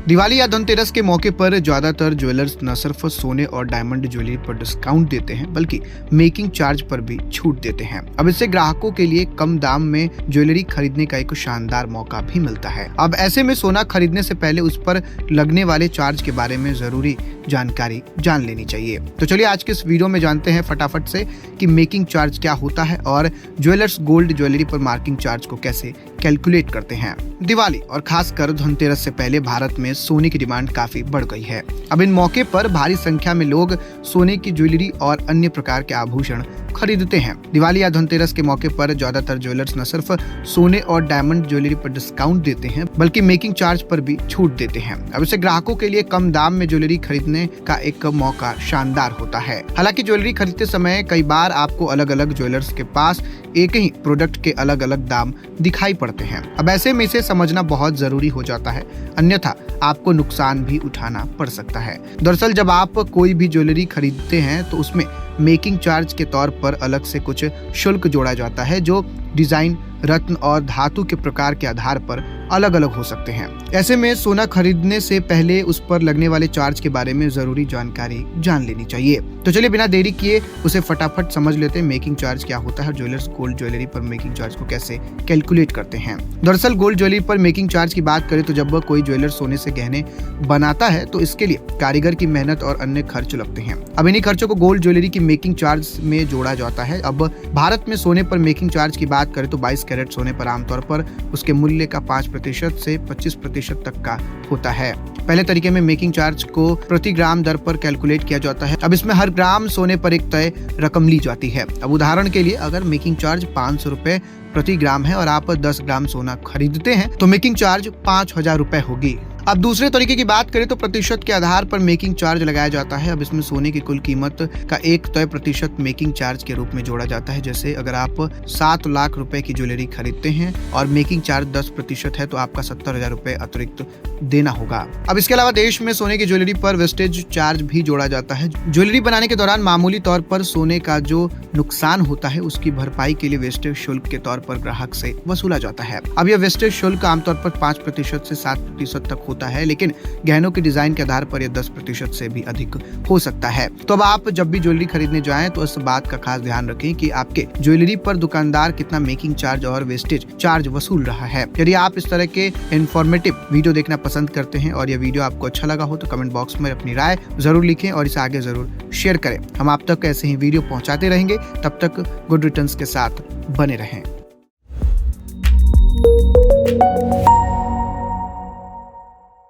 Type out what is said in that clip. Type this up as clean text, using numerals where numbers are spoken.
दिवाली या धनतेरस के मौके पर ज्यादातर ज्वेलर्स न सिर्फ सोने और डायमंड ज्वेलरी पर डिस्काउंट देते हैं बल्कि मेकिंग चार्ज पर भी छूट देते हैं। अब इससे ग्राहकों के लिए कम दाम में ज्वेलरी खरीदने का एक शानदार मौका भी मिलता है। अब ऐसे में सोना खरीदने से पहले उस पर लगने वाले चार्ज के बारे में जरूरी जानकारी जान लेनी चाहिए। तो चलिए आज के इस वीडियो में जानते हैं फटाफट से कि मेकिंग चार्ज क्या होता है और ज्वेलर्स गोल्ड ज्वेलरी पर मार्किंग चार्ज को कैसे कैलकुलेट करते हैं। दिवाली और खासकर धनतेरस से पहले भारत में सोने की डिमांड काफी बढ़ गई है। अब इन मौके पर भारी संख्या में लोग सोने की ज्वेलरी और अन्य प्रकार के आभूषण खरीदते हैं। दिवाली या धनतेरस के मौके पर ज्यादातर ज्वेलर्स न सिर्फ सोने और डायमंड ज्वेलरी पर डिस्काउंट देते हैं बल्कि मेकिंग चार्ज पर भी छूट देते हैं। अब इससे ग्राहकों के लिए कम दाम में ज्वेलरी खरीदने का एक मौका शानदार होता है। हालांकि ज्वेलरी खरीदते समय कई बार आपको अलग अलग ज्वेलर्स के पास एक ही प्रोडक्ट के अलग अलग दाम दिखाई पड़ते हैं। अब ऐसे में इसे समझना बहुत जरूरी हो जाता है, अन्यथा आपको नुकसान भी उठाना पड़ सकता है। दरअसल जब आप कोई भी ज्वेलरी खरीदते हैं तो उसमें मेकिंग चार्ज के तौर पर अलग से कुछ शुल्क जोड़ा जाता है जो डिजाइन, रत्न और धातु के प्रकार के आधार पर अलग अलग हो सकते हैं। ऐसे में सोना खरीदने से पहले उस पर लगने वाले चार्ज के बारे में जरूरी जानकारी जान लेनी चाहिए। तो चलिए बिना देरी किए उसे फटाफट समझ लेते हैं मेकिंग चार्ज क्या होता है और ज्वेलर्स गोल्ड ज्वेलरी पर मेकिंग चार्ज को कैसे कैलकुलेट करते हैं। दरअसल गोल्ड ज्वेलरी पर मेकिंग चार्ज की बात करें तो जब कोई ज्वेलर सोने से गहने बनाता है तो इसके लिए कारीगर की मेहनत और अन्य खर्च लगते हैं। अब इन्हीं खर्चों को गोल्ड ज्वेलरी की मेकिंग चार्ज में जोड़ा जाता है। अब भारत में सोने पर मेकिंग चार्ज की बात करें तो 22 कैरेट सोने पर आमतौर पर उसके मूल्य का 5% से 25% तक का होता है। पहले तरीके में मेकिंग चार्ज को प्रति ग्राम दर पर कैलकुलेट किया जाता है। अब इसमें हर ग्राम सोने पर एक तय रकम ली जाती है। अब उदाहरण के लिए अगर मेकिंग चार्ज 500 रुपए प्रति ग्राम है और आप 10 ग्राम सोना खरीदते हैं तो मेकिंग चार्ज 5,000 रुपए होगी। अब दूसरे तरीके की बात करें तो प्रतिशत के आधार पर मेकिंग चार्ज लगाया जाता है। अब इसमें सोने की कुल कीमत का एक तय प्रतिशत मेकिंग चार्ज के रूप में जोड़ा जाता है। जैसे अगर आप 7 लाख रुपए की ज्वेलरी खरीदते हैं और मेकिंग चार्ज 10% है तो आपका 70,000 रुपए अतिरिक्त देना होगा। अब इसके अलावा देश में सोने की ज्वेलरी पर वेस्टेज चार्ज भी जोड़ा जाता है। ज्वेलरी बनाने के दौरान मामूली तौर पर सोने का जो नुकसान होता है उसकी भरपाई के लिए वेस्टेज शुल्क के तौर पर ग्राहक से वसूला जाता है। अब यह वेस्टेज शुल्क आमतौर पर 5% से 7% तक होता है, लेकिन गहनों के डिजाइन के आधार पर यह 10% से भी अधिक हो सकता है। तो अब आप जब भी ज्वेलरी खरीदने जाएं तो इस बात का खास ध्यान रखें कि आपके ज्वेलरी पर दुकानदार कितना मेकिंग चार्ज और वेस्टेज चार्ज वसूल रहा है। यदि आप इस तरह के इंफॉर्मेटिव वीडियो देखना पसंद करते हैं और यह वीडियो आपको अच्छा लगा हो तो कमेंट बॉक्स में अपनी राय जरूर लिखें और इसे आगे जरूर शेयर करें। हम आप तक ऐसे ही वीडियो पहुंचाते रहेंगे। तब तक गुड रिटर्न्स के साथ बने रहें।